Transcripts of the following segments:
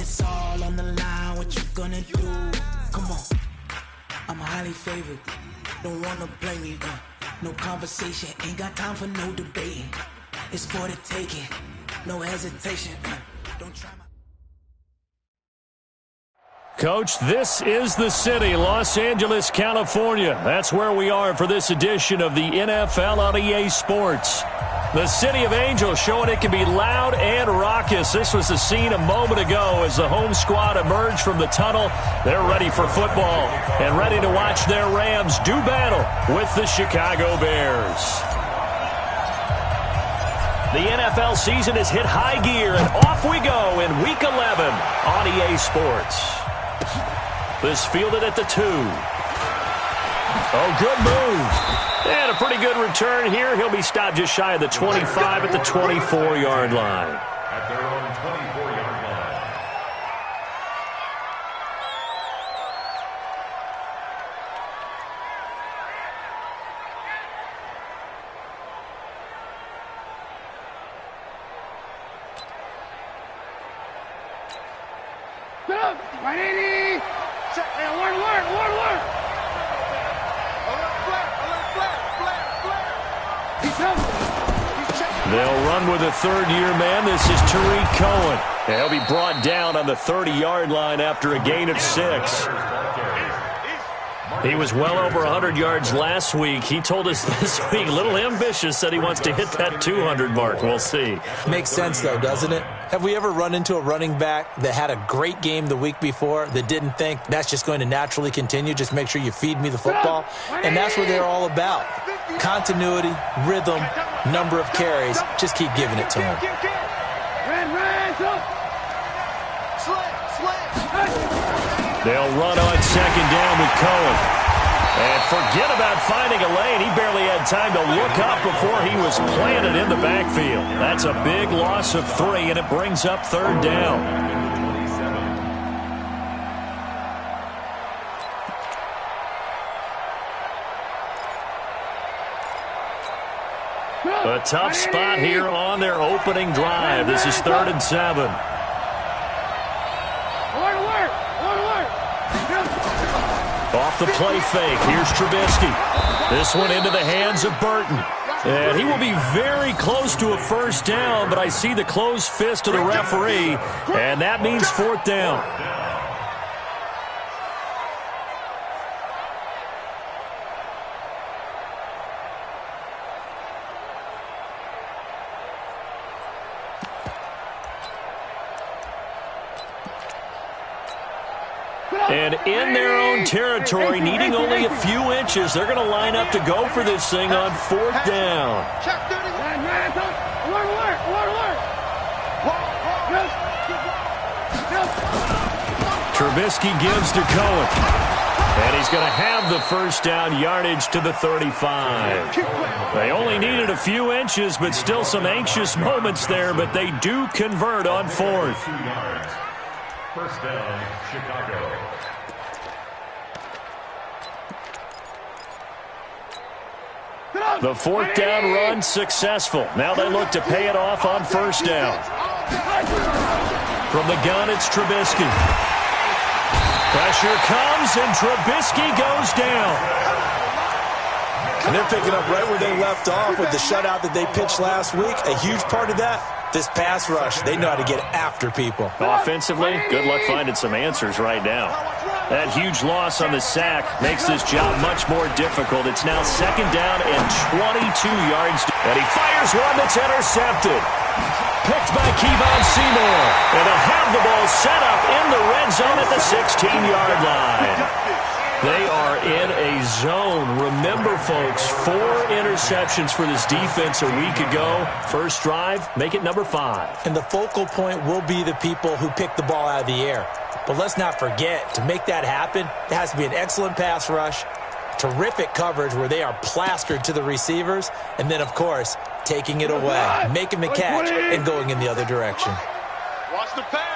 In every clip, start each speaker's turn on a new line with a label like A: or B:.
A: it's all on the line, what you gonna do? Come on, I'm highly favored. Don't wanna blame me, no conversation, ain't got time for no debating. It's for the taking, no hesitation. Don't try my...
B: Coach, this is the city, Los Angeles, California. That's where we are for this edition of the NFL on EA Sports. The City of Angels showing it can be loud and raucous. This was the scene a moment ago as the home squad emerged from the tunnel. They're ready for football and ready to watch their Rams do battle with the Chicago Bears. The NFL season has hit high gear, and off we go in Week 11 on EA Sports. This fielded at the 2. Oh, good move. And a pretty good return here. He'll be stopped just shy of the 25 at the 24-yard line.
C: At their own 24-yard line.
D: Good. Right in. Alert.
B: They'll run with a third-year man. This is Tariq Cohen. He'll be brought down on the 30-yard line after a gain of 6. He was well over 100 yards last week. He told us this week, a little ambitious, that he wants to hit that 200 mark. We'll see.
E: Makes sense, though, doesn't it? Have we ever run into a running back that had a great game the week before that didn't think that's just going to naturally continue? Just make sure you feed me the football. And that's what they're all about. Continuity, rhythm, number of carries. Just keep giving it to him.
B: They'll run on second down with Cohen. And forget about finding a lane. He barely had time to look up before he was planted in the backfield. That's a big loss of 3, and it brings up third down. A tough spot here on their opening drive. This is 3rd and 7. Off the play fake, here's Trubisky. This one into the hands of Burton. And he will be very close to a first down, but I see the closed fist of the referee, and that means 4th down. And in their own territory, needing only a few inches, they're going to line up to go for this thing on 4th down. Trubisky gives to Cohen. And he's going to have the first down yardage to the 35. They only needed a few inches, but still some anxious moments there, but they do convert on 4th.
C: First down, Chicago.
B: The 4th down run successful. Now they look to pay it off on first down. From the gun, it's Trubisky. Pressure comes, and Trubisky goes down.
E: And they're picking up right where they left off with the shutout that they pitched last week. A huge part of that, this pass rush. They know how to get after people.
B: Offensively, good luck finding some answers right now. That huge loss on the sack makes this job much more difficult. It's now 2nd down and 22 yards. And he fires one that's intercepted. Picked by Kevon Seymour. And they'll have the ball set up in the red zone at the 16-yard line. They are in a zone. Remember, folks, 4 interceptions for this defense a week ago. First drive, make it number 5.
E: And the focal point will be the people who pick the ball out of the air. But let's not forget, to make that happen, there has to be an excellent pass rush, terrific coverage where they are plastered to the receivers, and then, of course, taking it away, making the catch, and going in the other direction.
D: Watch the pass.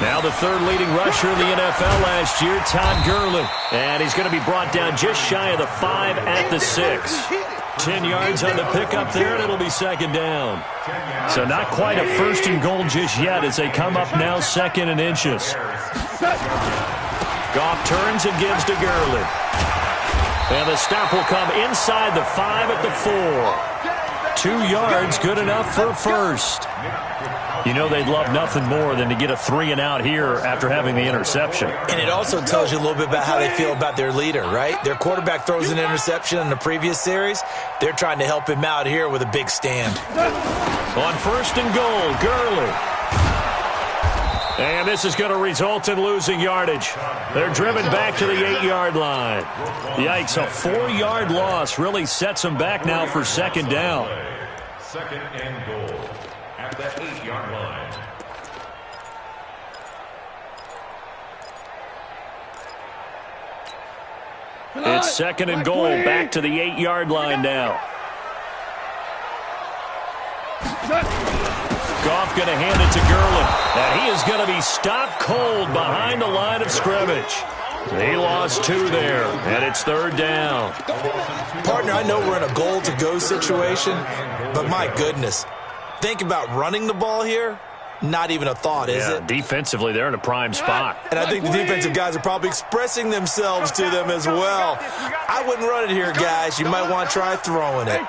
B: Now the 3rd leading rusher in the NFL last year, Todd Gurley. And he's going to be brought down just shy of the 5 at the 6. 10 yards on the pickup there, and it'll be second down. So not quite a first and goal just yet as they come up now second and inches. Goff turns and gives to Gurley. And the stop will come inside the 5 at the 4. 2 yards, good enough for a first. You know they'd love nothing more than to get a 3-and-out here after having the interception. And it also tells you a little bit about how they feel about their leader, right? Their quarterback throws an interception in the previous series. They're trying to help him out here with a big stand. On first and goal, Gurley. And this is going to result in losing yardage. They're driven back to the 8-yard line. Yikes, a 4-yard loss really sets them back now for second down.
C: Second and goal at the 8-yard line.
B: It's second and goal back to the 8-yard line now. Goff going to hand it to Gurley. And he is going to be stopped cold behind the line of scrimmage. He lost 2 there, and it's third down.
E: Partner, I know we're in a goal-to-go situation, but my goodness, think about running the ball here. Not even a thought, is it?
B: Defensively, they're in a prime spot.
E: And I think the defensive guys are probably expressing themselves to them as well. I wouldn't run it here, guys. You might want to try throwing it.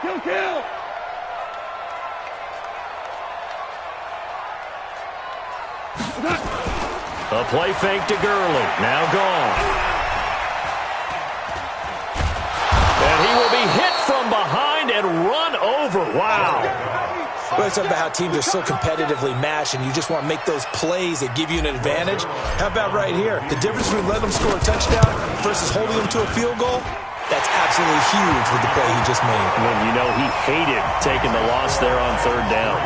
B: A play fake to Gurley. Now gone. And he will be hit from behind and run over. Wow.
E: Well, it's about how teams are so competitively matched, and you just want to make those plays that give you an advantage. How about right here? The difference between letting them score a touchdown versus holding them to a field goal, that's absolutely huge with the play he just made.
B: When you know he hated taking the loss there on third down.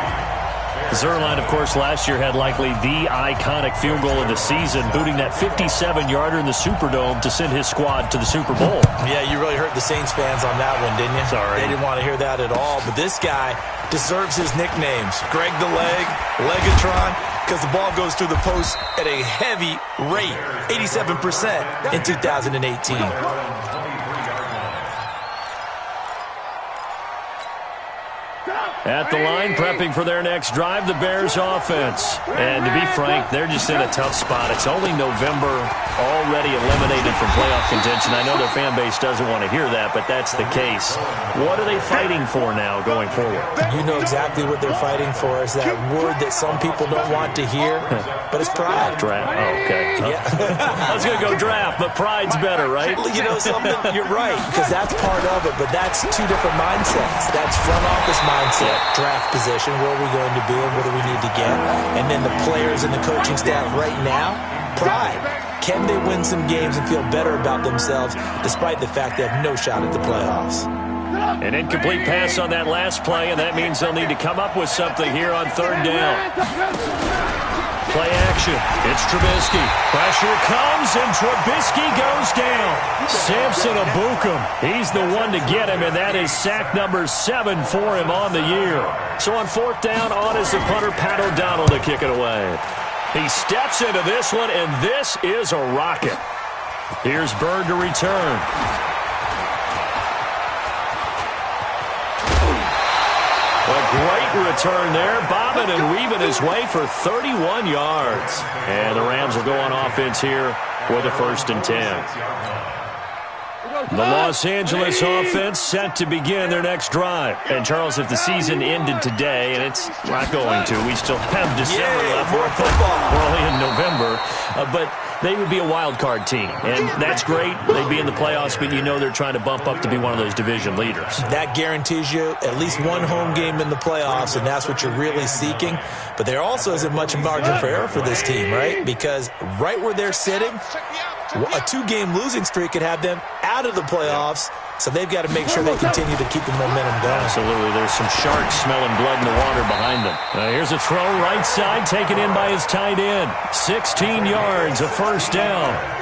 B: Zuerlein, of course, last year had likely the iconic field goal of the season, booting that 57-yarder in the Superdome to send his squad to the Super Bowl.
E: Yeah, you really hurt the Saints fans on that one, didn't you?
B: Sorry.
E: They didn't want to hear that at all. But this guy deserves his nicknames. Greg the Leg, Legatron, because the ball goes through the post at a heavy rate, 87% in 2018.
B: At the line, prepping for their next drive, the Bears offense. And to be frank, they're just in a tough spot. It's only November, already eliminated from playoff contention. I know their fan base doesn't want to hear that, but that's the case. What are they fighting for now going forward?
E: You know exactly what they're fighting for. Is that word that some people don't want to hear, but it's pride.
B: Draft. Oh, okay.
E: Yeah.
B: I was going to go draft, but pride's better, right?
E: You know something? You're right, because that's part of it, but that's 2 different mindsets. That's front office mindset. Draft position, where are we going to be and what do we need to get? And then the players and the coaching staff right now, pride. Can they win some games and feel better about themselves despite the fact they have no shot at the playoffs?
B: An incomplete pass on that last play, and that means they'll need to come up with something here on third down. Play action. It's Trubisky. Pressure comes, and Trubisky goes down. Samson Ebukam, he's the one to get him, and that is sack number 7 for him on the year. So on fourth down, on is the punter, Pat O'Donnell, to kick it away. He steps into this one, and this is a rocket. Here's Bird to return. A great return there, bobbing and weaving his way for 31 yards. And the Rams will go on offense here with a 1st and 10. The Los Angeles offense set to begin their next drive. And, Charles, if the season ended today, and it's not going to, we still have December left.
E: More football.
B: We're only in November. But they would be a wild card team. And that's great. They'd be in the playoffs, but you know they're trying to bump up to be one of those division leaders.
E: That guarantees you at least one home game in the playoffs, and that's what you're really seeking. But there also isn't much margin for error for this team, right? Because right where they're sitting, a 2-game losing streak could have them out of the playoffs, so they've got to make sure they continue to keep the momentum going.
B: Absolutely. There's some sharks smelling blood in the water behind them. Here's a throw right side, taken in by his tight end. 16 yards, a 1st down.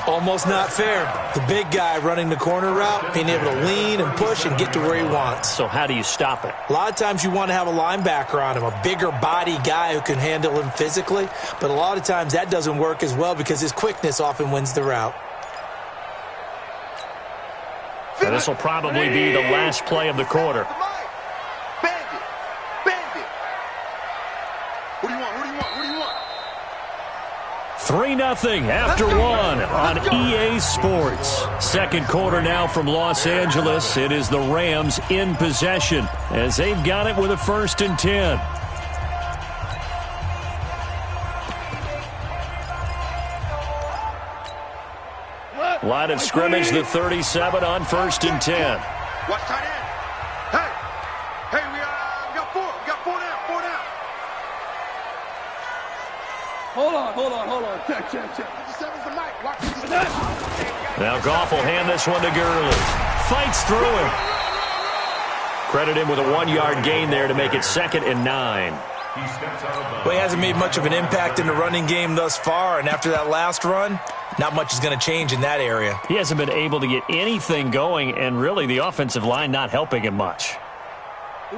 E: Almost not fair. The big guy running the corner route, being able to lean and push and get to where he wants.
B: So how do you stop it?
E: A lot of times you want to have a linebacker on him, a bigger body guy who can handle him physically. But a lot of times that doesn't work as well because his quickness often wins the route.
B: And this will probably be the last play of the quarter.
D: Bandit. Bandit. What do you want? What do you want? What do you want?
B: 3-0 after one on EA Sports. Second quarter now from Los Angeles. It is the Rams in possession as they've got it with a 1st and 10. Line of scrimmage, the 37 on 1st and 10.
D: Watch tight end. Hey, we got four. We got four down. Four down.
F: Hold on. Check.
D: 57's the mic. Watch this.
B: Now Goff will hand this one to Gurley. Fights through him. Credit him with a 1-yard gain there to make it 2nd and 9.
E: Well, he hasn't made much of an impact in the running game thus far, and after that last run, not much is going to change in that area.
B: He hasn't been able to get anything going, and really the offensive line not helping him much.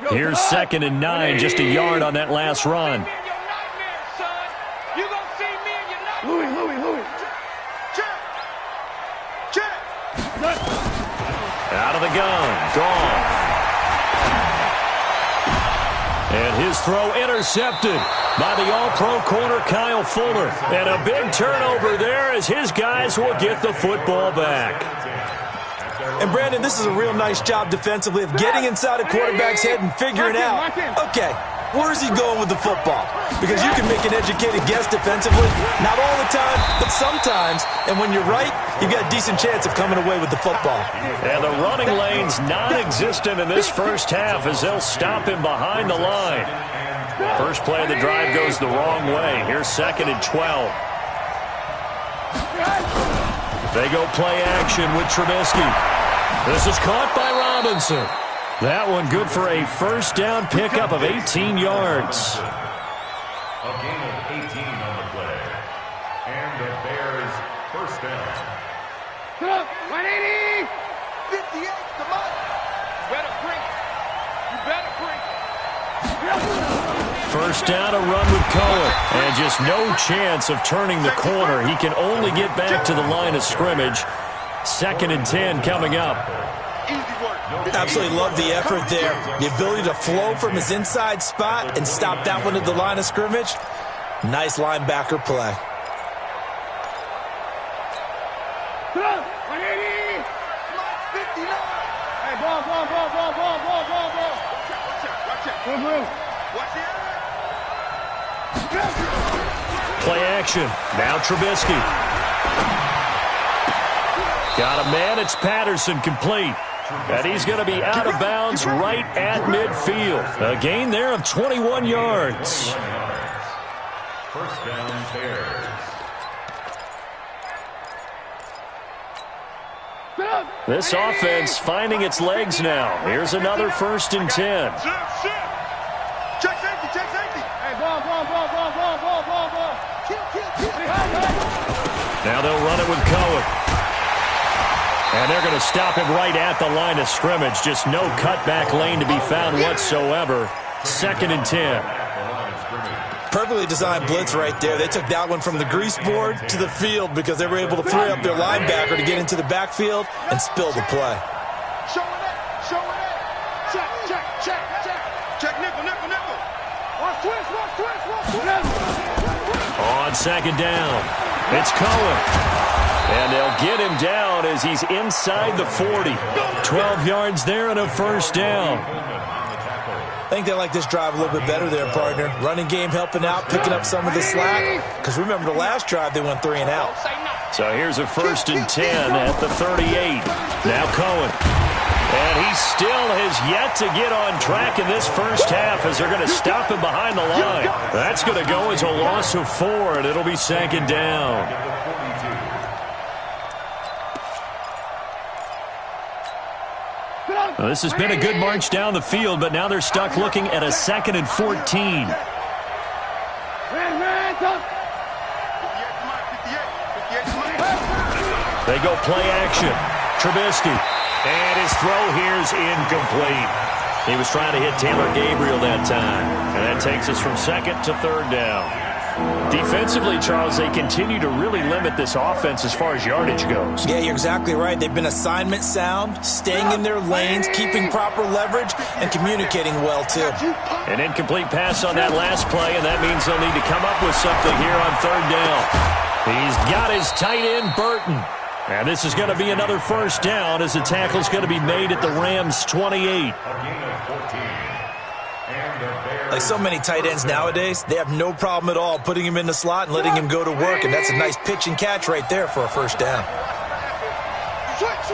B: Here's 2nd and 9, just a yard on that last run.
F: Louis.
D: Check.
B: Out of the gun, Goff. And his throw intercepted by the all-pro corner Kyle Fuller. And a big turnover there as his guys will get the football back.
E: And, Brandon, this is a real nice job defensively of getting inside a quarterback's head and figuring out, okay, where's he going with the football? Because you can make an educated guess defensively, not all the time, but sometimes. And when you're right, you've got a decent chance of coming away with the football.
B: And the running lane's non-existent in this first half as they'll stop him behind the line. First play of the drive goes the wrong way. Here's 2nd and 12. They go play action with Trubisky. This is caught by Robinson. That one good for a 1st down pickup of 18 yards.
C: A gain of 18 on the play. And the Bears 1st down.
F: 180.
D: 58's the mic.
F: Better bring it. You better bring it.
B: 1st down, a run with Cohen. And just no chance of turning the corner. He can only get back to the line of scrimmage. 2nd and 10 coming up.
D: Easy work.
E: Absolutely love the effort there. The ability to flow from his inside spot and stop that one at the line of scrimmage. Nice linebacker play.
F: 180.
D: 59.
F: Hey, ball.
D: Watch it. Watch it.
B: Play action. Now Trubisky. Got a man. It's Patterson complete. And he's going to be out of bounds right at midfield. A gain there of 21 yards.
C: 1st down, Bears.
B: This offense finding its legs now. Here's another 1st and 10.
D: Check safety.
F: Hey, ball.
B: Now they'll run it with Cohen. And they're going to stop him right at the line of scrimmage. Just no cutback lane to be found whatsoever. 2nd and 10.
E: Perfectly designed blitz right there. They took that one from the grease board to the field because they were able to free up their linebacker to get into the backfield and spill the play.
D: Show it up. Check nickel.
F: Watch twist.
B: On 2nd down, it's Cohen. And they'll get him down as he's inside the 40. 12 yards there and a 1st down.
E: I think they like this drive a little bit better there, partner. Running game helping out, picking up some of the slack. Because remember the last drive, they went 3 and out.
B: So here's a 1st and 10 at the 38. Now Cohen. And he still has yet to get on track in this first half as they're going to stop him behind the line. That's going to go as a loss of 4, and it'll be 2nd down. Well, this has been a good march down the field, but now they're stuck looking at a 2nd and 14. They go play action. Trubisky. And his throw here's incomplete. He was trying to hit Taylor Gabriel that time. And that takes us from 2nd to 3rd down. Defensively, Charles, they continue to really limit this offense as far as yardage goes.
E: Yeah, you're exactly right. They've been assignment sound, staying in their lanes, keeping proper leverage, and communicating well, too.
B: An incomplete pass on that last play, and that means they'll need to come up with something here on third down. He's got his tight end, Burton. And this is going to be another first down as the tackle's going to be made at the Rams' 28.
E: Like so many tight ends nowadays, they have no problem at all putting him in the slot and letting him go to work, and that's a nice pitch and catch right there for a first down.
F: Switch.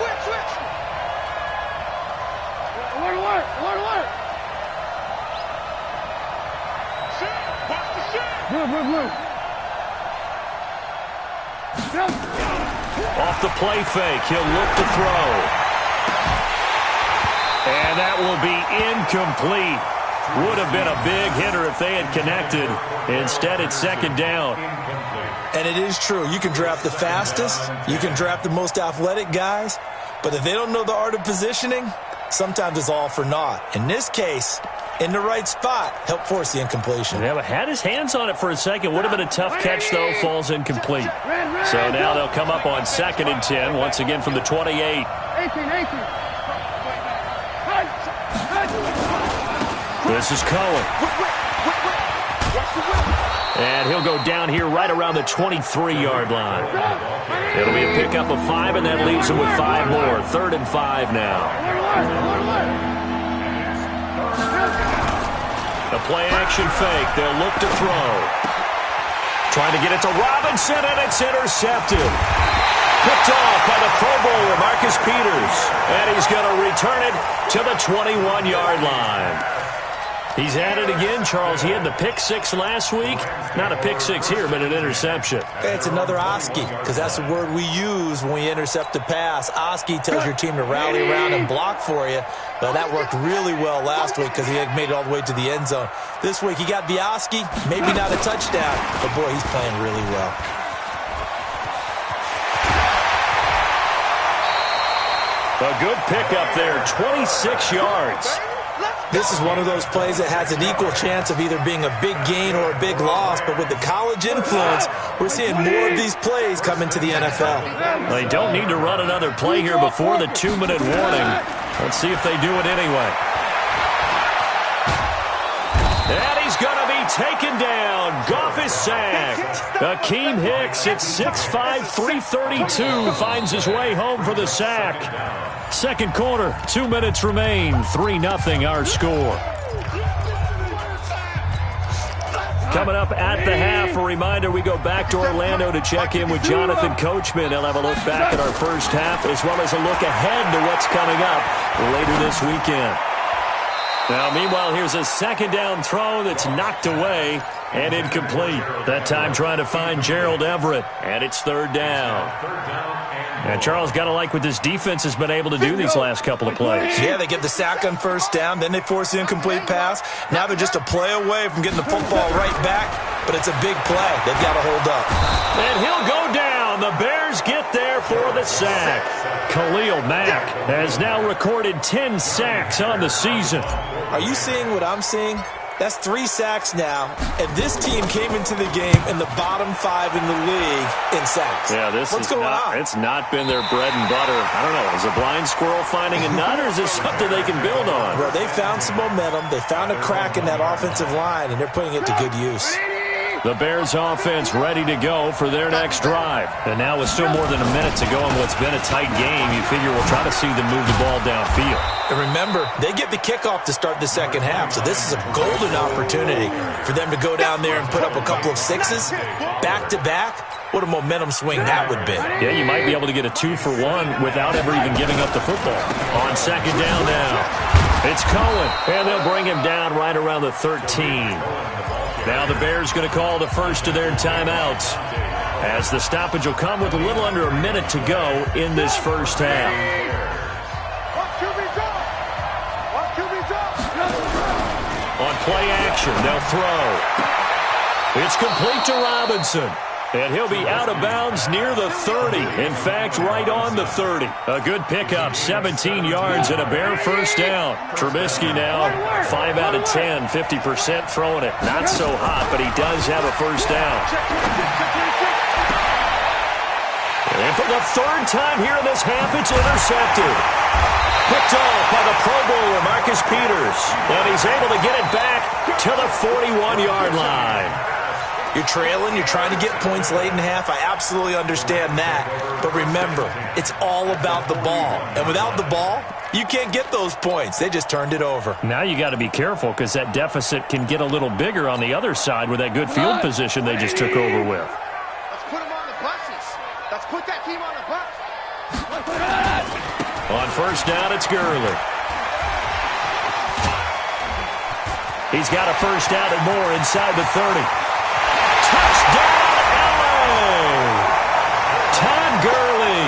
F: Alert. Blue.
B: Off the play fake, he'll look to throw. And that will be incomplete. Would have been a big hitter if they had connected. Instead, it's second down.
E: And it is true. You can draft the fastest. You can draft the most athletic guys. But if they don't know the art of positioning, sometimes it's all for naught. In this case, in the right spot, help force the incompletion.
B: Yeah, but had his hands on it for a second. Would have been a tough catch, though. Falls incomplete. So now they'll come up on 2nd and 10, once again from the 28.
F: 18.
B: This is Cohen. And he'll go down here right around the 23-yard line. It'll be a pickup of 5, and that leaves him with 5 more. 3rd and 5 now. The play-action fake. They'll look to throw. Trying to get it to Robinson, and it's intercepted. Picked off by the Pro Bowler, Marcus Peters. And he's going to return it to the 21-yard line. He's at it again, Charles. He had the pick 6 last week. Not a pick 6 here, but an interception.
E: It's another Oski, because that's the word we use when we intercept a pass. Oski tells your team to rally around and block for you. But that worked really well last week because he had made it all the way to the end zone. This week he got the Oski, maybe not a touchdown, but boy, he's playing really well.
B: A good pickup there, 26 yards.
E: This is one of those plays that has an equal chance of either being a big gain or a big loss, but with the college influence, we're seeing more of these plays come into the NFL.
B: They don't need to run another play here before the 2-minute warning. Let's see if they do it anyway. And he's going to be taken down. Goff is sacked. Akeem Hicks at 6'5", 332 finds his way home for the sack. Second quarter, 2 minutes remain. 3-0 our score. Coming up at the half, a reminder, we go back to Orlando to check in with Jonathan Coachman. He'll have a look back at our first half as well as a look ahead to what's coming up later this weekend. Now, meanwhile, here's a second down throw that's knocked away and incomplete. That time trying to find Gerald Everett, and it's third down. And Charles, got to like what this defense has been able to do these last couple of plays.
E: Yeah, they get the sack on first down, then they force the incomplete pass. Now they're just a play away from getting the football right back, but it's a big play. They've got to hold up.
B: And he'll go down. The Bears get there for the sack. Khalil Mack has now recorded 10 sacks on the season.
E: Are you seeing what I'm seeing? That's 3 sacks now, and this team came into the game in the bottom 5 in the league in sacks.
B: Yeah, what's going on? It's not been their bread and butter. I don't know. Is a blind squirrel finding a nut, or is this something they can build on?
E: Well, they found some momentum. They found a crack in that offensive line, and they're putting it to good use.
B: The Bears offense ready to go for their next drive. And now with still more than a minute to go in what's been a tight game, you figure we'll try to see them move the ball downfield.
E: And remember, they get the kickoff to start the second half, so this is a golden opportunity for them to go down there and put up a couple of 6s back-to-back. What a momentum swing that would be.
B: Yeah, you might be able to get a 2-for-1 without ever even giving up the football. On second down now, it's Cohen, and they'll bring him down right around the 13. Now the Bears going to call the first of their timeouts as the stoppage will come with a little under a minute to go in this first half. On play action, they'll throw. It's complete to Robinson. And he'll be out of bounds near the 30. In fact, right on the 30. A good pickup, 17 yards and a Bear first down. Trubisky now 5 out of 10, 50% throwing it. Not so hot, but he does have a first down. And for the third time here in this half, it's intercepted. Picked off by the Pro Bowler, Marcus Peters. And he's able to get it back to the 41-yard line.
E: You're trailing, you're trying to get points late in half. I absolutely understand that. But remember, it's all about the ball. And without the ball, you can't get those points. They just turned it over.
B: Now you got to be careful because that deficit can get a little bigger on the other side with that good field position they just took over with.
F: Let's put them on the buses. Let's put that team on the bus.
B: On first down, it's Gurley. He's got a first down and more inside the 30. Touchdown, LA! Todd Gurley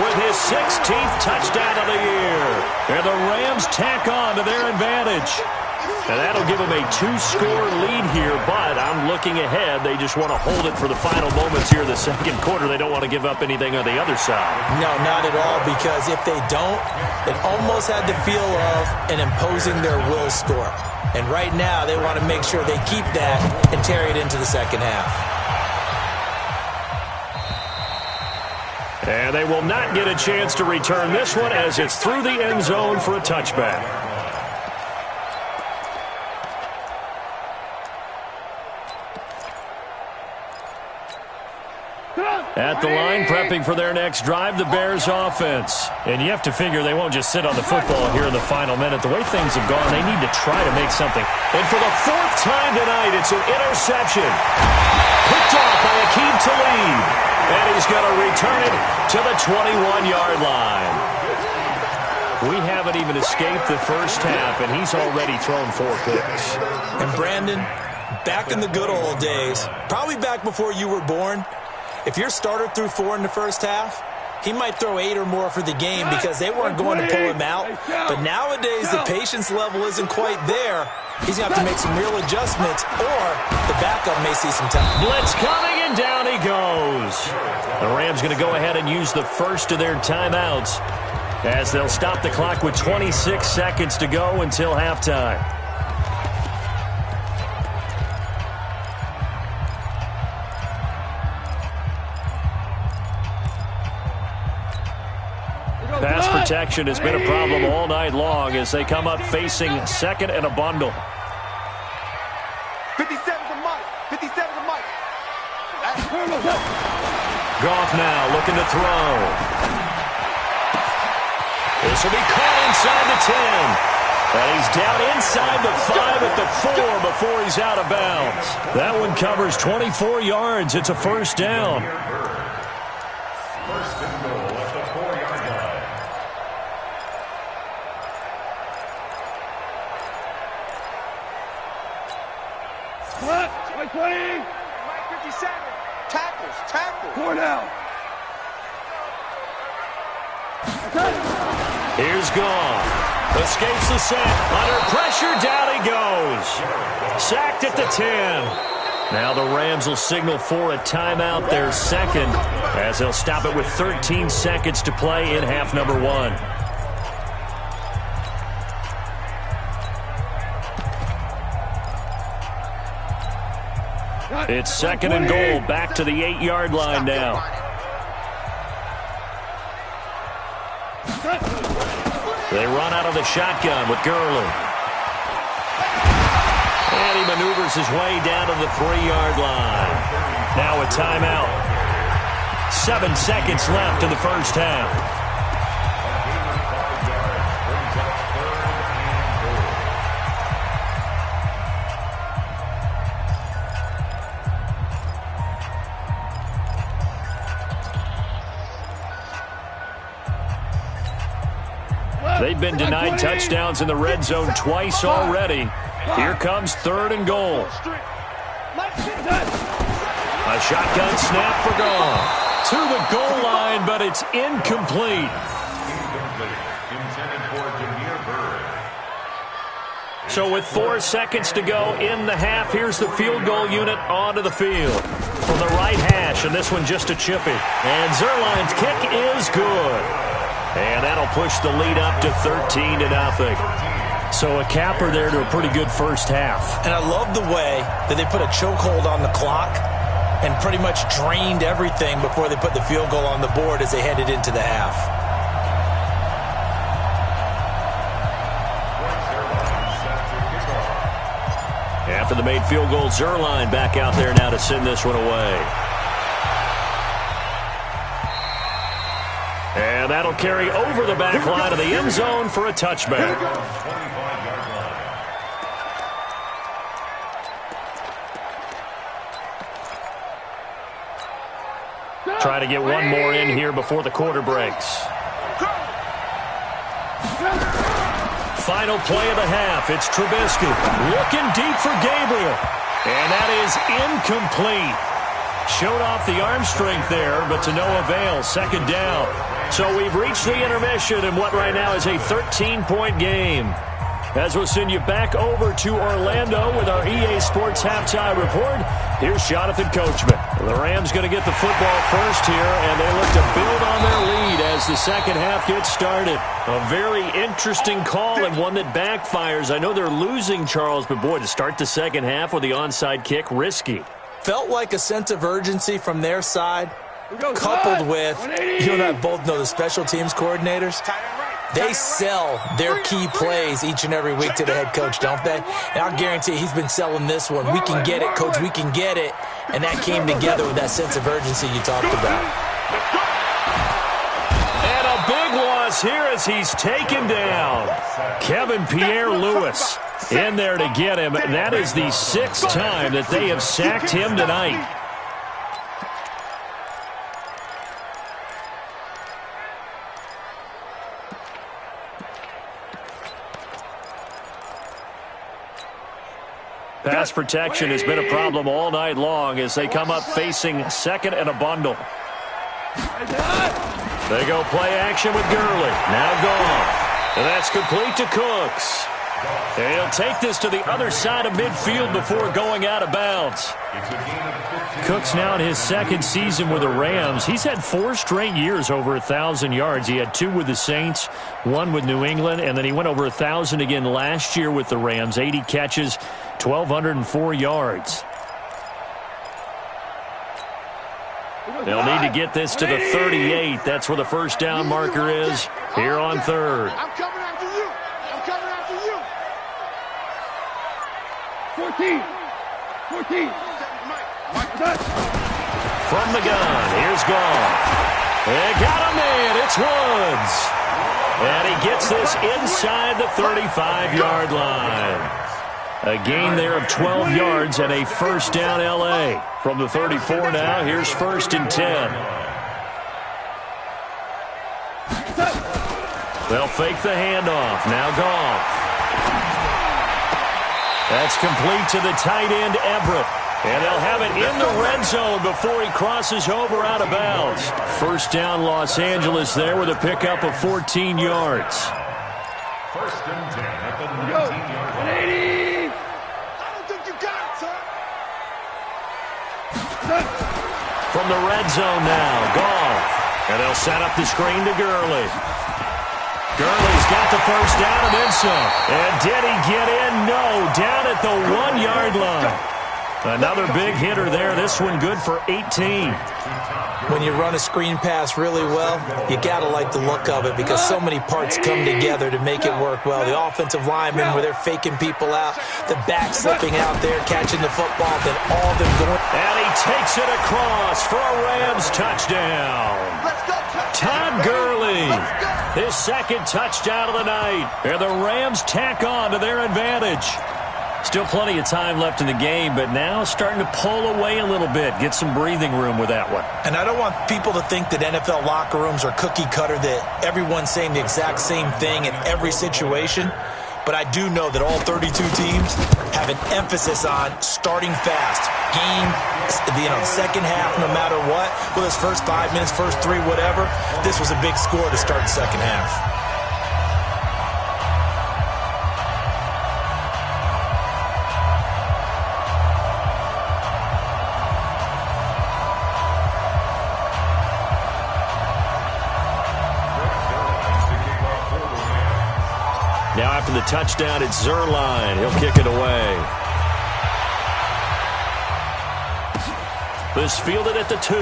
B: with his 16th touchdown of the year. And the Rams tack on to their advantage. And that'll give them a 2-score lead here, but I'm looking ahead. They just want to hold it for the final moments here in the second quarter. They don't want to give up anything on the other side.
E: No, not at all, because if they don't, it almost had the feel of an imposing their will score. And right now, they want to make sure they keep that and carry it into the second half.
B: And they will not get a chance to return this one as it's through the end zone for a touchback. At the line, prepping for their next drive, the Bears offense. And you have to figure they won't just sit on the football here in the final minute. The way things have gone, they need to try to make something. And for the fourth time tonight, it's an interception. Picked off by Aqib Talib. And he's going to return it to the 21-yard line. We haven't even escaped the first half, and he's already thrown 4 picks.
E: And Brandon, back in the good old days, probably back before you were born, if your starter threw 4 in the first half, he might throw 8 or more for the game because they weren't going to pull him out. But nowadays, the patience level isn't quite there. He's going to have to make some real adjustments, or the backup may see some time.
B: Blitz coming, and down he goes. The Rams going to go ahead and use the first of their timeouts as they'll stop the clock with 26 seconds to go until halftime. Pass protection has been a problem all night long as they come up facing second and a bundle.
F: 57 to Mike. 57 to Mike.
B: Goff now looking to throw. This will be caught inside the 10. And he's down inside the 5 at the 4 before he's out of bounds. That one covers 24 yards. It's a first down.
C: First and goal at the 4-yard line.
F: What? 20. Mike 57. Tackles. Tackles. 4 down.
B: Here's Goff. Escapes the sack. Under pressure, down he goes. Sacked at the 10. Now the Rams will signal for a timeout, their second, as they'll stop it with 13 seconds to play in half number 1. It's second and goal, back to the 8-yard line now. They run out of the shotgun with Gurley. And he maneuvers his way down to the 3-yard line. Now a timeout. 7 seconds left in the first half. They've been denied touchdowns in the red zone twice already. Here comes third and goal. A shotgun snap for Goff. To the goal line, but it's incomplete.
C: Intended for Jameer Byrd.
B: So with 4 seconds to go in the half, here's the field goal unit onto the field. from the right hash, and this one just a chippy. And Zerline's kick is good. And that'll push the lead up to 13-0. So a capper there to a pretty good first half.
E: And I love the way that they put a chokehold on the clock and pretty much drained everything before they put the field goal on the board as they headed into the half.
B: After the made field goal, Zerline back out there now to send this one away. And that'll carry over the back line of the end zone for a touchback. Try to get one more in here before the quarter breaks. Final play of the half. It's Trubisky looking deep for Gabriel. And that is incomplete. Showed off the arm strength there, but to no avail. Second down. So we've reached the intermission in what right now is a 13-point game. As we'll send you back over to Orlando with our EA Sports Halftime Report, here's Jonathan Coachman. The Rams going to get the football first here, and they look to build on their lead as the second half gets started. A very interesting call and one that backfires. I know they're losing, Charles, but boy, to start the second half with the onside kick, risky.
E: Felt like a sense of urgency from their side, coupled with, you and I both know the special teams coordinators. They sell their key plays each and every week to the head coach, don't they? And I'll guarantee he's been selling this one. We can get it, coach, we can get it. And that came together with that sense of urgency you talked about.
B: And a big loss here as he's taken down. Kevin Pierre-Louis in there to get him. That is the 6th time that they have sacked him tonight. Pass protection has been a problem all night long as they come up facing second and a bundle. They go play action with Gurley. Now Goff. And that's complete to Cooks. And he'll take this to the other side of midfield before going out of bounds. Cooks now in his second season with the Rams. He's had 4 straight years over 1,000 yards. He had 2 with the Saints, 1 with New England, and then he went over 1,000 again last year with the Rams. 80 catches, 1,204 yards. They'll need to get this to the 38. That's where the first down marker is here on third.
F: I'm coming after you. I'm coming after you. 14. 14.
B: From the gun, here's Goff. They got him in. It's Woods. And he gets this inside the 35-yard line. A gain there of 12 yards and a first down L.A. From the 34 now, here's 1st and 10. They'll fake the handoff. Now Goff. That's complete to the tight end, Everett. And they'll have it in the red zone before he crosses over out of bounds. First down, Los Angeles there with a pickup of 14 yards.
C: 1st and 10 at the 19-yard line.
B: From the red zone now, Goff. And they'll set up the screen to Gurley. Gurley's got the first down and then some. And did he get in? No, down at the 1-yard line. Another big hitter there. This one good for 18.
E: When you run a screen pass really well, you got to like the look of it because so many parts come together to make it work well. The offensive linemen where they're faking people out, the back slipping out there, catching the football, then all them going.
B: And he takes it across for a Rams touchdown. Todd Gurley, his 2nd touchdown of the night. And the Rams tack on to their advantage. Still plenty of time left in the game, but now starting to pull away a little bit, get some breathing room with that one.
E: And I don't want people to think that NFL locker rooms are cookie cutter, that everyone's saying the exact same thing in every situation. But I do know that all 32 teams have an emphasis on starting fast. Game, second half, no matter what. Whether it's first 5 minutes, first 3, whatever. This was a big score to start the second half.
B: touchdown at Zerline. He'll kick it away. This fielded at the 2.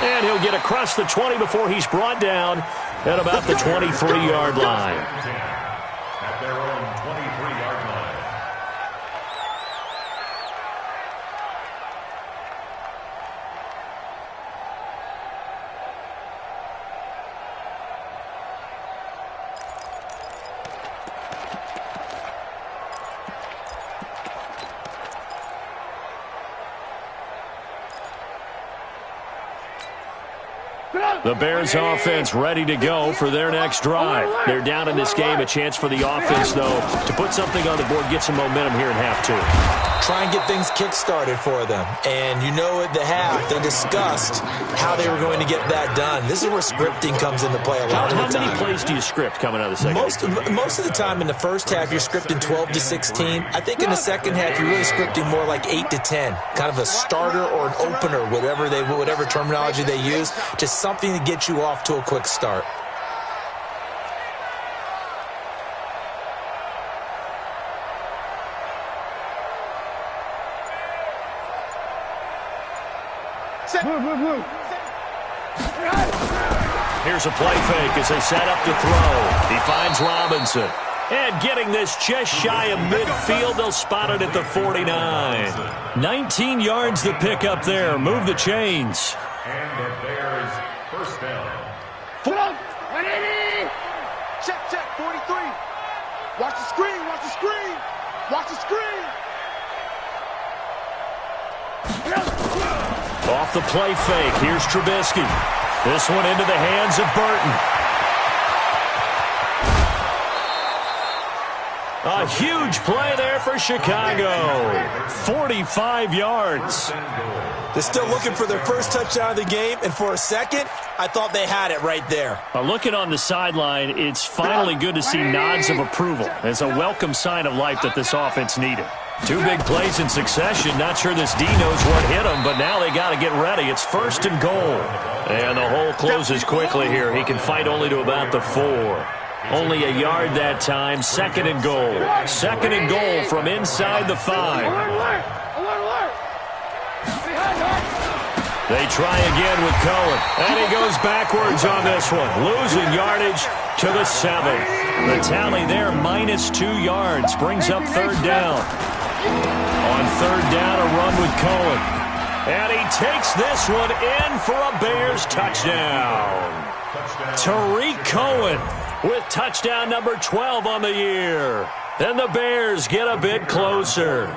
B: And he'll get across the 20 before he's brought down at about the 23-yard line.
C: At their own 23-yard line.
B: The Bears offense ready to go for their next drive. They're down in this game. A chance for the offense, though, to put something on the board, get some momentum here in half 2.
E: Try and get things kick-started for them. And you know at the half, they discussed how they were going to get that done. This is where scripting comes into play a lot of the time.
B: How many plays do you script coming out of the second half?
E: Most of the time in the first half, you're scripting 12 to 16. I think in the second half, you're really scripting more like 8 to 10. Kind of a starter or an opener, whatever terminology they use. Just something to get you off to a quick start.
B: Here's a play fake as they set up to throw. He finds Robinson. And getting this just shy of midfield, they'll spot it at the 49. 19 yards the pick up there. Move the chains.
C: And the Bears first down.
F: Check, 43. Watch the screen, watch the screen. Watch the screen.
B: Off the play fake. Here's Trubisky. This one into the hands of Burton. A huge play there for Chicago. 45 yards.
E: They're still looking for their first touchdown of the game, and for a second, I thought they had it right there.
B: Looking on the sideline, it's finally good to see nods of approval. It's a welcome sign of life that this offense needed. 2 big plays in succession. Not sure this D knows what hit him, but now they got to get ready. It's 1st and goal. And the hole closes quickly here. He can fight only to about the 4. Only a yard that time. 2nd and goal. 2nd and goal from inside the 5. They try again with Cohen. And he goes backwards on this one. Losing yardage to the 7. The tally there, -2 yards. Brings up 3rd down. On 3rd down, a run with Cohen. And he takes this one in for a Bears touchdown. Tariq Cohen with touchdown number 12 on the year. Then the Bears get a bit closer.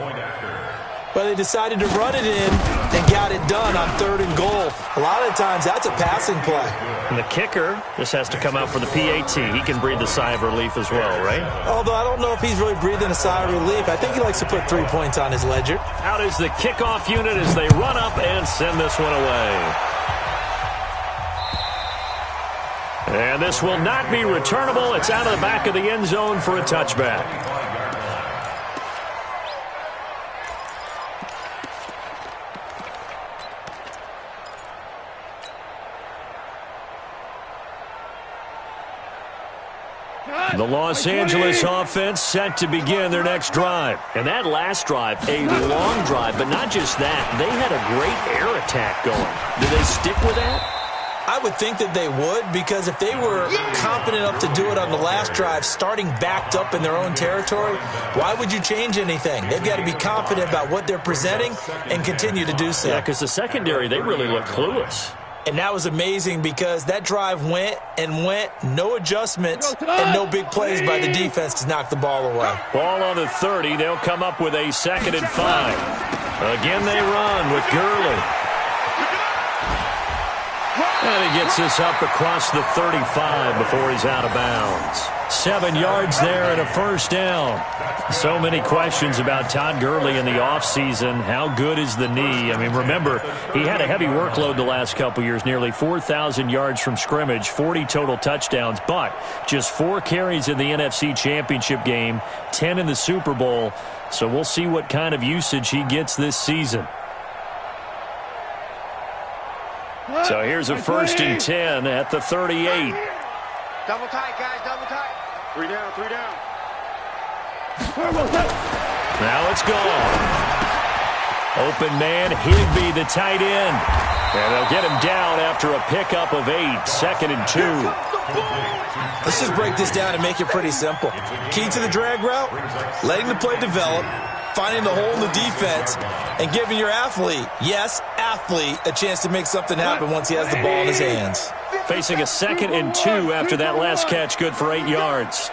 E: But they decided to run it in and got it done on 3rd and goal. A lot of times, that's a passing play.
B: And the kicker just has to come out for the PAT. He can breathe a sigh of relief as well, right?
E: Although I don't know if he's really breathing a sigh of relief. I think he likes to put 3 points on his ledger.
B: Out is the kickoff unit as they run up and send this one away. And this will not be returnable. It's out of the back of the end zone for a touchback. The Los Angeles offense set to begin their next drive. And that last drive, a long drive, but not just that. They had a great air attack going. Did they stick with that?
E: I would think that they would, because if they were competent enough to do it on the last drive, starting backed up in their own territory, why would you change anything? They've got to be confident about what they're presenting and continue to do so.
B: Yeah, because the secondary, they really look clueless.
E: And that was amazing because that drive went and went, no adjustments, and no big plays by the defense to knock the ball away.
B: Ball on the 30. They'll come up with a 2nd and 5. Again, they run with Gurley. And he gets this up across the 35 before he's out of bounds. 7 yards there and a 1st down. So many questions about Todd Gurley in the offseason. How good is the knee? I mean, remember, he had a heavy workload the last couple years, nearly 4,000 yards from scrimmage, 40 total touchdowns, but just 4 carries in the NFC Championship game, 10 in the Super Bowl. So we'll see what kind of usage he gets this season. So here's a 1st and 10 at the 38.
F: Double tight, guys, double tight. Three down, 3 down.
B: Now it's gone. Open man, Higbee, the tight end. And they'll get him down after a pickup of 8, 2nd and 2.
E: Let's just break this down and make it pretty simple. Key to the drag route, letting the play develop, finding the hole in the defense, and giving your athlete, yes, athlete, a chance to make something happen once he has the ball in his hands.
B: Facing a 2nd and 2 after that last catch, good for 8 yards.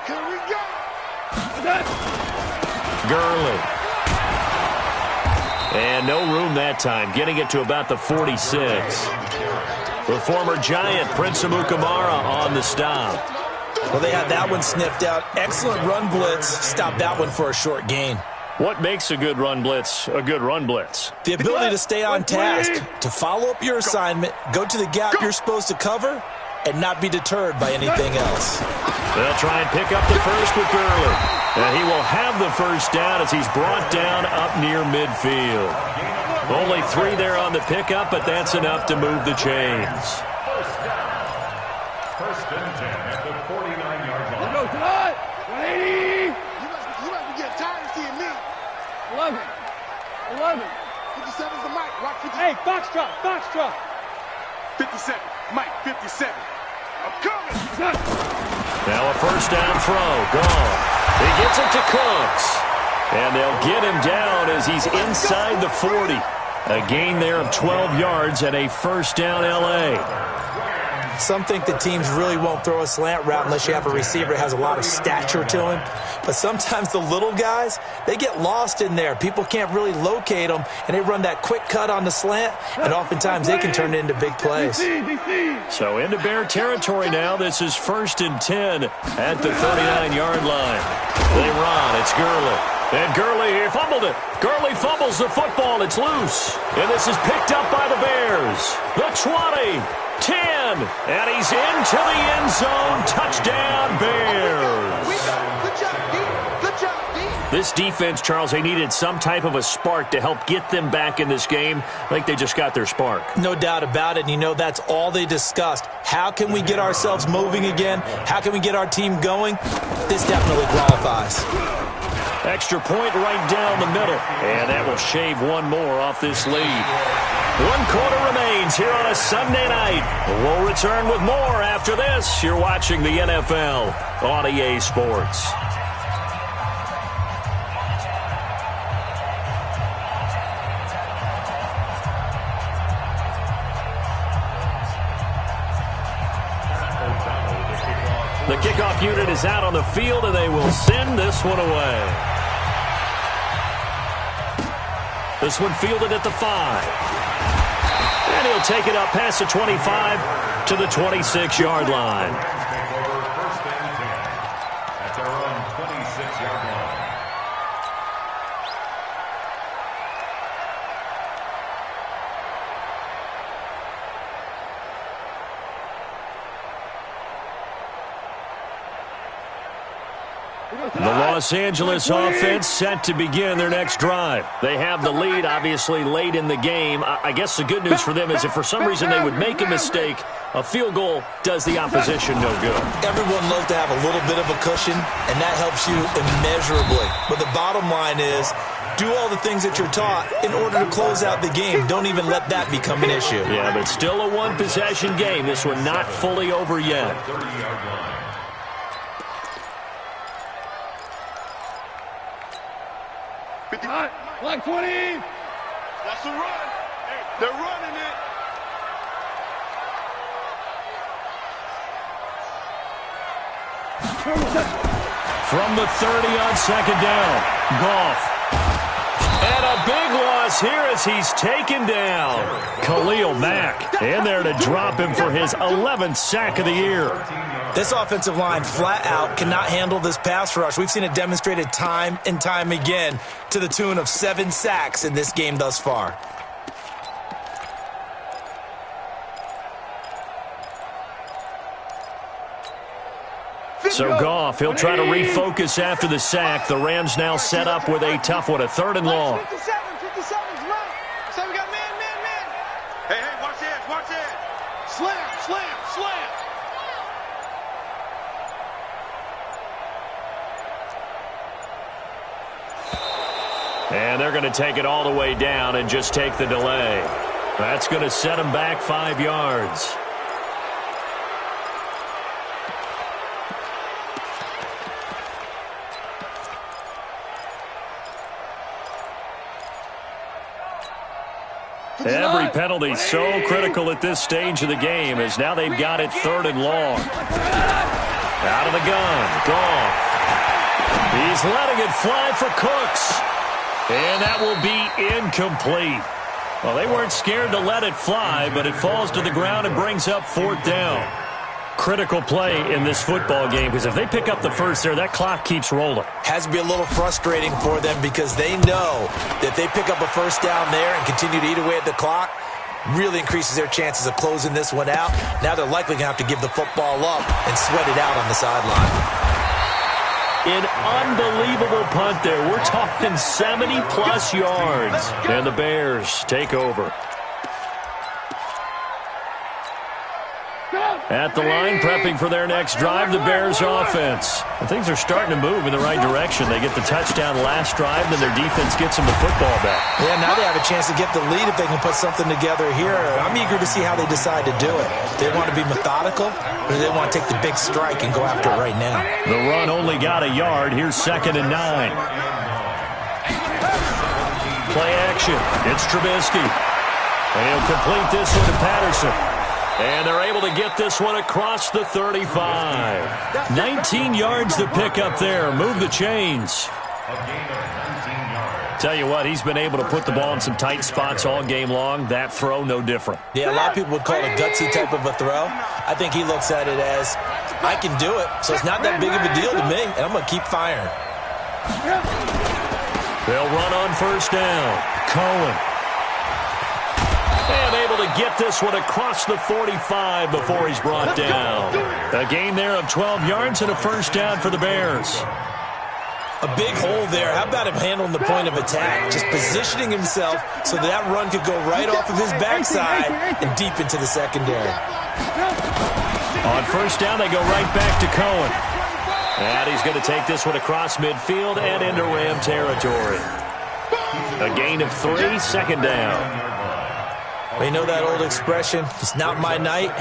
B: Gurley. And no room that time, getting it to about the 46. The former Giant, Prince Amukamara, on the stop.
E: Well, they had that one sniffed out. Excellent run blitz. Stopped that one for a short gain.
B: What makes a good run blitz a good run blitz?
E: The ability to stay on task, to follow up your assignment, go to the gap you're supposed to cover, and not be deterred by anything else.
B: They'll try and pick up the first with Gurley. And he will have the first down as he's brought down up near midfield. Only 3 there on the pickup, but that's enough to move the chains.
C: First down. First and 10 at the 49-yard line.
F: Go, cut! 180! You must be getting tired of seeing me. 11. 57's the mic. Rock 57. Hey, Foxtrot. 57. Mike, 57. I'm coming.
B: Now a first down throw. Gone. He gets it to Cooks. And they'll get him down as he's inside the 40. A gain there of 12 yards and a first down L.A.
E: Some think the teams really won't throw a slant route unless you have a receiver that has a lot of stature to him. But sometimes the little guys, they get lost in there. People can't really locate them, and they run that quick cut on the slant, and oftentimes they can turn it into big plays.
B: So into Bear territory now. This is 1st and 10 at the 39-yard line. They run. It's Gurley. And Gurley, he fumbled it. Gurley fumbles the football. It's loose. And this is picked up by the Bears. The 20, 10, and he's into the end zone. Touchdown, Bears.
F: Good job, D. Good job, D.
B: This defense, Charles, they needed some type of a spark to help get them back in this game. I think they just got their spark.
E: No doubt about it. And you know, that's all they discussed. How can we get ourselves moving again? How can we get our team going? This definitely qualifies.
B: Extra point right down the middle. And that will shave one more off this lead. 1 quarter remains here on a Sunday night. We'll return with more after this. You're watching the NFL on EA Sports. The kickoff unit is out on the field, and they will send this one away. This one fielded at the 5. And he'll take it up past the 25 to the 26-yard line.
C: First and 10 at their own 26-yard line.
B: The Los Angeles offense set to begin their next drive. They have the lead, obviously, late in the game. I guess the good news for them is if for some reason they would make a mistake, a field goal does the opposition no good.
E: Everyone loves to have a little bit of a cushion, and that helps you immeasurably. But the bottom line is, do all the things that you're taught in order to close out the game. Don't even let that become an issue.
B: Yeah, but still a one-possession game. This one not fully over yet.
C: 30-yard line.
F: Like 20. That's a run. They're running it.
B: From the 30 on 2nd down, Goff. And a big loss here as he's taken down. Khalil Mack in there to drop him for his 11th sack of the year.
E: This offensive line flat out cannot handle this pass rush. We've seen it demonstrated time and time again to the tune of 7 sacks in this game thus far.
B: So Goff, he'll try to refocus after the sack. The Rams now set up with a tough one, a 3rd and long.
F: 57's right. So we got man. Hey, watch it. Slam.
B: And they're going to take it all the way down and just take the delay. That's going to set them back 5 yards. Every penalty so critical at this stage of the game, as now they've got it 3rd and long. Out of the gun, Goff. He's letting it fly for Cooks. And that will be incomplete. Well, they weren't scared to let it fly, but it falls to the ground and brings up 4th down. Critical play in this football game, because if they pick up the first there, that clock keeps rolling.
E: Has to be a little frustrating for them because they know that they pick up a first down there and continue to eat away at the clock, really increases their chances of closing this one out. Now they're likely going to have to give the football up and sweat it out on the sideline.
B: An unbelievable punt there. We're talking 70-plus yards. And the Bears take over. At the line, prepping for their next drive, the Bears offense. And things are starting to move in the right direction. They get the touchdown last drive, then their defense gets them the football back.
E: Yeah, now they have a chance to get the lead if they can put something together here. I'm eager to see how they decide to do it. Do they want to be methodical, or do they want to take the big strike and go after it right now?
B: The run only got a yard. Here's 2nd and 9. Play action. It's Trubisky. And he'll complete this one to Patterson. And they're able to get this one across the 35. 19 yards to pick up there. Move the chains. Tell you what, he's been able to put the ball in some tight spots all game long. That throw, no different.
E: Yeah, a lot of people would call it a gutsy type of a throw. I think he looks at it as, I can do it, so it's not that big of a deal to me, and I'm going to keep firing.
B: They'll run on 1st down. Cohen. And able to get this one across the 45 before he's brought down. A gain there of 12 yards and a 1st down for the Bears.
E: A big hole there. How about him handling the point of attack? Just positioning himself so that run could go right off of his backside and deep into the secondary.
B: On 1st down, they go right back to Cohen. And he's going to take this one across midfield and into Ram territory. A gain of 3, 2nd down.
E: Well, you know that old expression, it's not my night.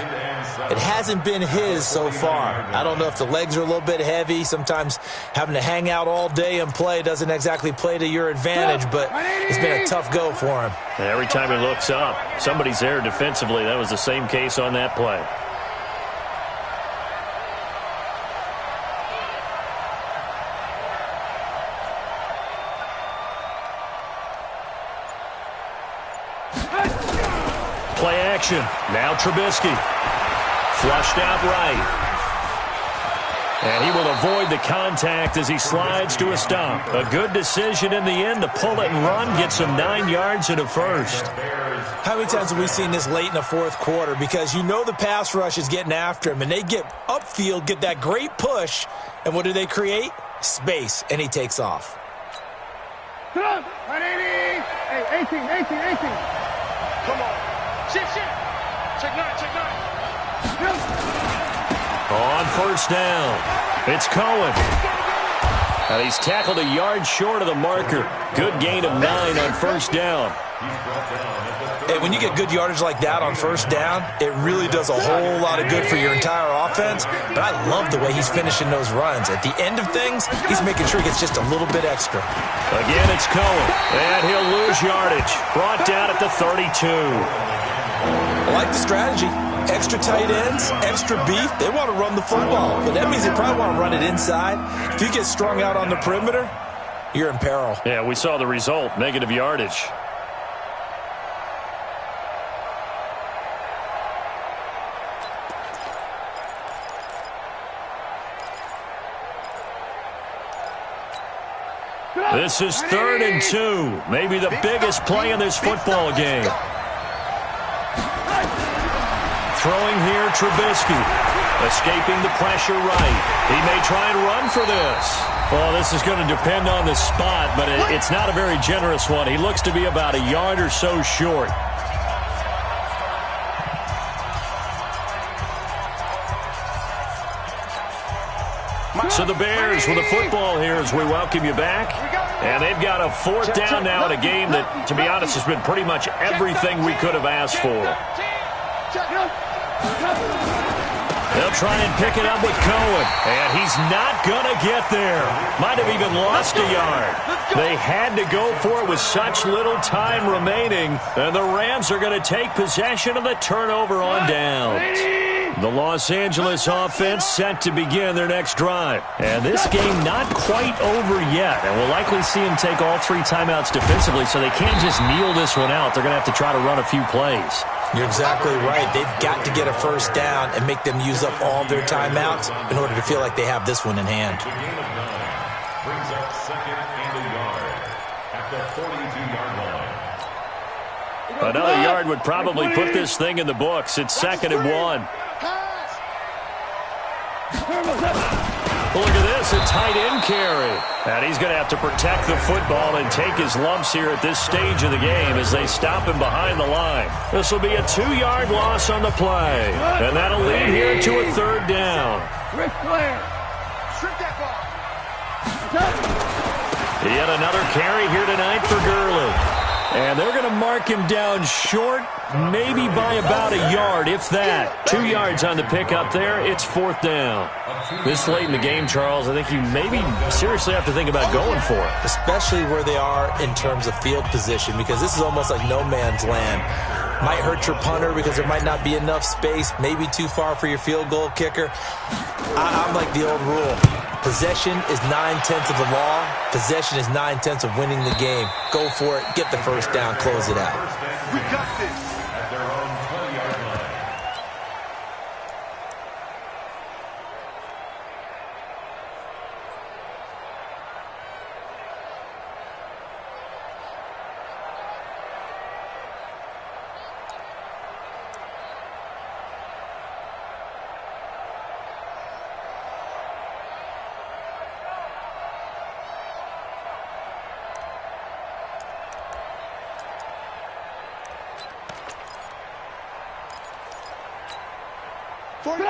E: It hasn't been his so far. I don't know if the legs are a little bit heavy. Sometimes having to hang out all day and play doesn't exactly play to your advantage, but it's been a tough go for him.
B: Every time he looks up, somebody's there defensively. That was the same case on that play. Play action. Now Trubisky. Flushed out right. And he will avoid the contact as he slides to a stop. A good decision in the end to pull it and run. Gets him 9 yards and a 1st.
E: How many times have we seen this late in the 4th quarter? Because you know the pass rush is getting after him, and they get upfield, get that great push, and what do they create? Space, and he takes off.
F: Come on, 180. Hey, 18. Come on. Shit. Check 9.
B: On 1st down, it's Cohen. And he's tackled a yard short of the marker. Good gain of 9 on 1st down.
E: Hey, when you get good yardage like that on 1st down, it really does a whole lot of good for your entire offense. But I love the way he's finishing those runs. At the end of things, he's making sure he gets just a little bit extra.
B: Again, it's Cohen. And he'll lose yardage. Brought down at the 32.
E: I like the strategy. Extra tight ends, extra beef. They want to run the football, but that means they probably want to run it inside. If you get strung out on the perimeter, you're in peril.
B: Yeah, we saw the result, negative yardage. This is 3rd and 2. Maybe the biggest play in this football game. Throwing here, Trubisky. Escaping the pressure right. He may try and run for this. Well, this is going to depend on the spot, but it's not a very generous one. He looks to be about a yard or so short. So the Bears with the football here as we welcome you back. And they've got a 4th down now in a game that, to be honest, has been pretty much everything we could have asked for. They'll try and pick it up with Cohen. And he's not going to get there. Might have even lost a yard. They had to go for it with such little time remaining. And the Rams are going to take possession of the turnover on downs. The Los Angeles offense set to begin their next drive. And this game not quite over yet. And we'll likely see them take all 3 timeouts defensively, so they can't just kneel this one out. They're going to have to try to run a few plays.
E: You're exactly right. They've got to get a 1st down and make them use up all their timeouts in order to feel like they have this one in hand.
C: The game of 9 brings up 2nd and a yard at the 42-yard line.
B: Another yard would probably put this thing in the books. It's 2nd and 1. Look at this, a tight end carry. And he's going to have to protect the football and take his lumps here at this stage of the game as they stop him behind the line. This will be a 2-yard loss on the play. And that'll lead here to a 3rd down. Yet another carry here tonight for Gurley. And they're going to mark him down short, maybe by about a yard, if that. 2 yards on the pickup there. It's 4th down. This late in the game, Charles, I think you maybe seriously have to think about going for it.
E: Especially where they are in terms of field position, because this is almost like no man's land. Might hurt your punter because there might not be enough space, maybe too far for your field goal kicker. I'm like the old rule. Possession is 9/10 of the law. Possession is 9/10 of winning the game. Go for it. Get the 1st down. Close it out.
D: We got this.
C: At their own 20-yard line.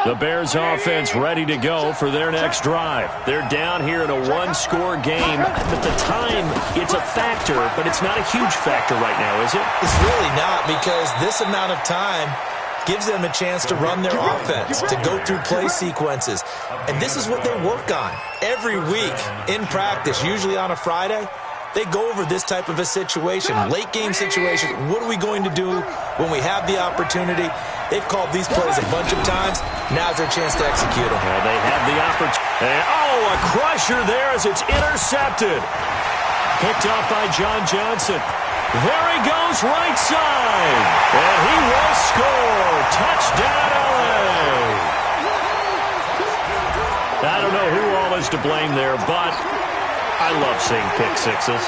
B: The Bears offense ready to go for their next drive. They're down here in a 1-score game. At the time, it's a factor, but it's not a huge factor right now, is it?
E: It's really not, because this amount of time gives them a chance to run their offense, to go through play sequences. And this is what they work on every week in practice, usually on a Friday. They go over this type of a situation, late game situation. What are we going to do when we have the opportunity? They've called these plays a bunch of times. Now's their chance to execute them.
B: Well, they have the opportunity. Oh, a crusher there as it's intercepted. Picked off by John Johnson. There he goes, right side. And he will score. Touchdown, LA. I don't know who all is to blame there, but I love seeing pick sixes.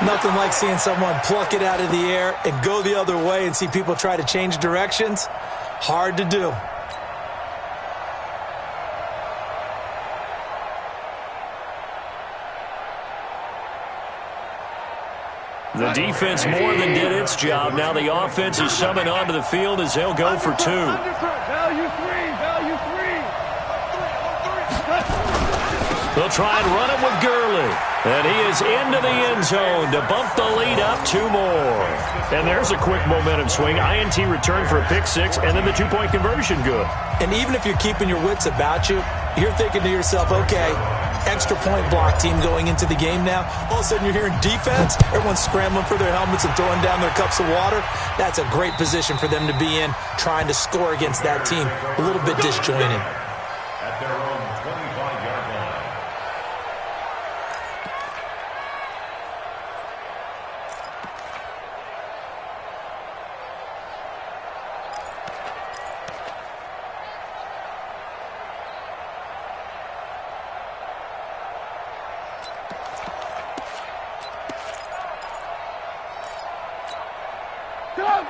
E: Nothing like seeing someone pluck it out of the air and go the other way and see people try to change directions. Hard to do.
B: The defense more than did its job. Now the offense is summoned onto the field as they'll go for 2.
F: Value 3.
B: They'll try and run it with Gurley. And he is into the end zone to bump the lead up 2 more. And there's a quick momentum swing. INT return for a pick 6, and then the 2-point conversion good.
E: And even if you're keeping your wits about you, you're thinking to yourself, okay, extra point block team going into the game now. All of a sudden you're hearing defense. Everyone's scrambling for their helmets and throwing down their cups of water. That's a great position for them to be in, trying to score against that team. A little bit disjointed.
C: At their own 25-yard line.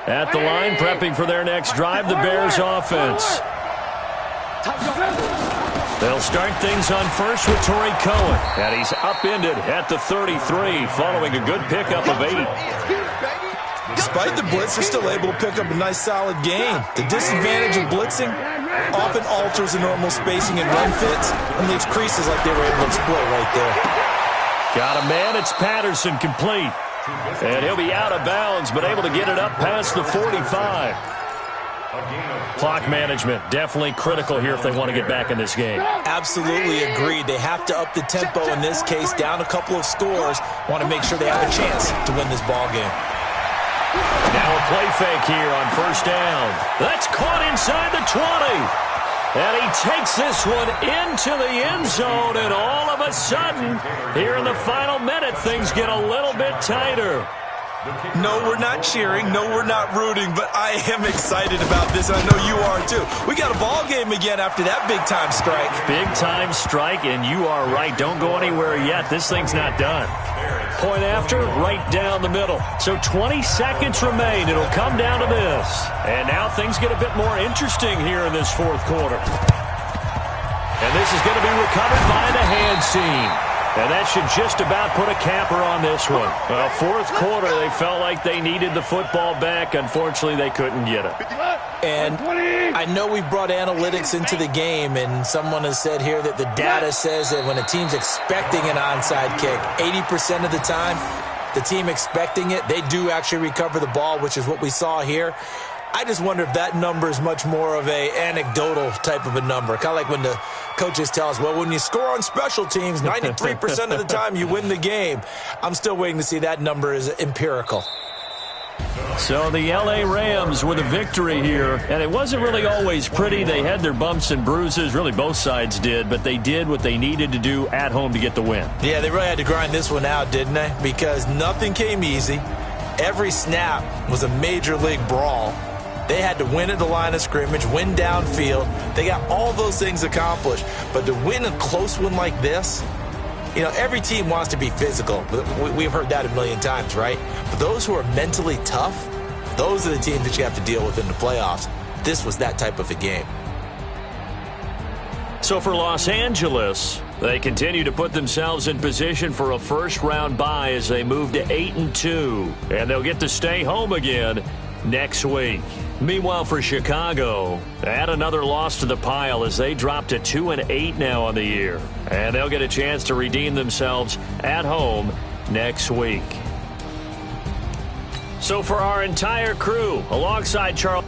B: At the line, prepping for their next drive, the Bears offense. They'll start things on first with Torrey Cohen. And he's upended at the 33 following a good pickup of 8.
E: Despite the blitz, they're still able to pick up a nice solid gain. The disadvantage of blitzing often alters the normal spacing and run fits and leaves creases like they were able to exploit right there.
B: Got a man, it's Patterson, complete. And he'll be out of bounds, but able to get it up past the 45. Clock management, definitely critical here if they want to get back in this game.
E: Absolutely agreed. They have to up the tempo in this case, down a couple of scores. Want to make sure they have a chance to win this ball game.
B: Now a play fake here on first down. That's caught inside the 20. And he takes this one into the end zone, and all of a sudden, here in the final minute, things get a little bit tighter.
E: No, we're not cheering. No, we're not rooting, but I am excited about this, and I know you are too. We got a ball game again after that big-time strike.
B: Big-time strike, and you are right. Don't go anywhere yet. This thing's not done. Point after, right down the middle. So 20 seconds remain. It'll come down to this. And now things get a bit more interesting here in this fourth quarter. And this is going to be recovered by the hands team. And that should just about put a capper on this one. Well, fourth quarter, they felt like they needed the football back. Unfortunately, they couldn't get it.
E: And I know we brought analytics into the game, and someone has said here that the data says that when a team's expecting an onside kick, 80% of the time, the team expecting it, they do actually recover the ball, which is what we saw here. I just wonder if that number is much more of a anecdotal type of a number. Kind of like when the coaches tell us, well, when you score on special teams, 93% of the time you win the game. I'm still waiting to see that number is empirical.
B: So the L.A. Rams with a victory here, and it wasn't really always pretty. They had their bumps and bruises, really both sides did, but they did what they needed to do at home to get the win.
E: Yeah, they really had to grind this one out, didn't they? Because nothing came easy. Every snap was a major league brawl. They had to win at the line of scrimmage, win downfield. They got all those things accomplished. But to win a close one like this, you know, every team wants to be physical. We've heard that a million times, right? But those who are mentally tough, those are the teams that you have to deal with in the playoffs. This was that type of a game.
B: So for Los Angeles, they continue to put themselves in position for a first-round bye as they move to 8-2. And they'll get to stay home again next week. Meanwhile, for Chicago, add another loss to the pile as they drop to 2-8 now on the year. And they'll get a chance to redeem themselves at home next week. So for our entire crew, alongside Charles...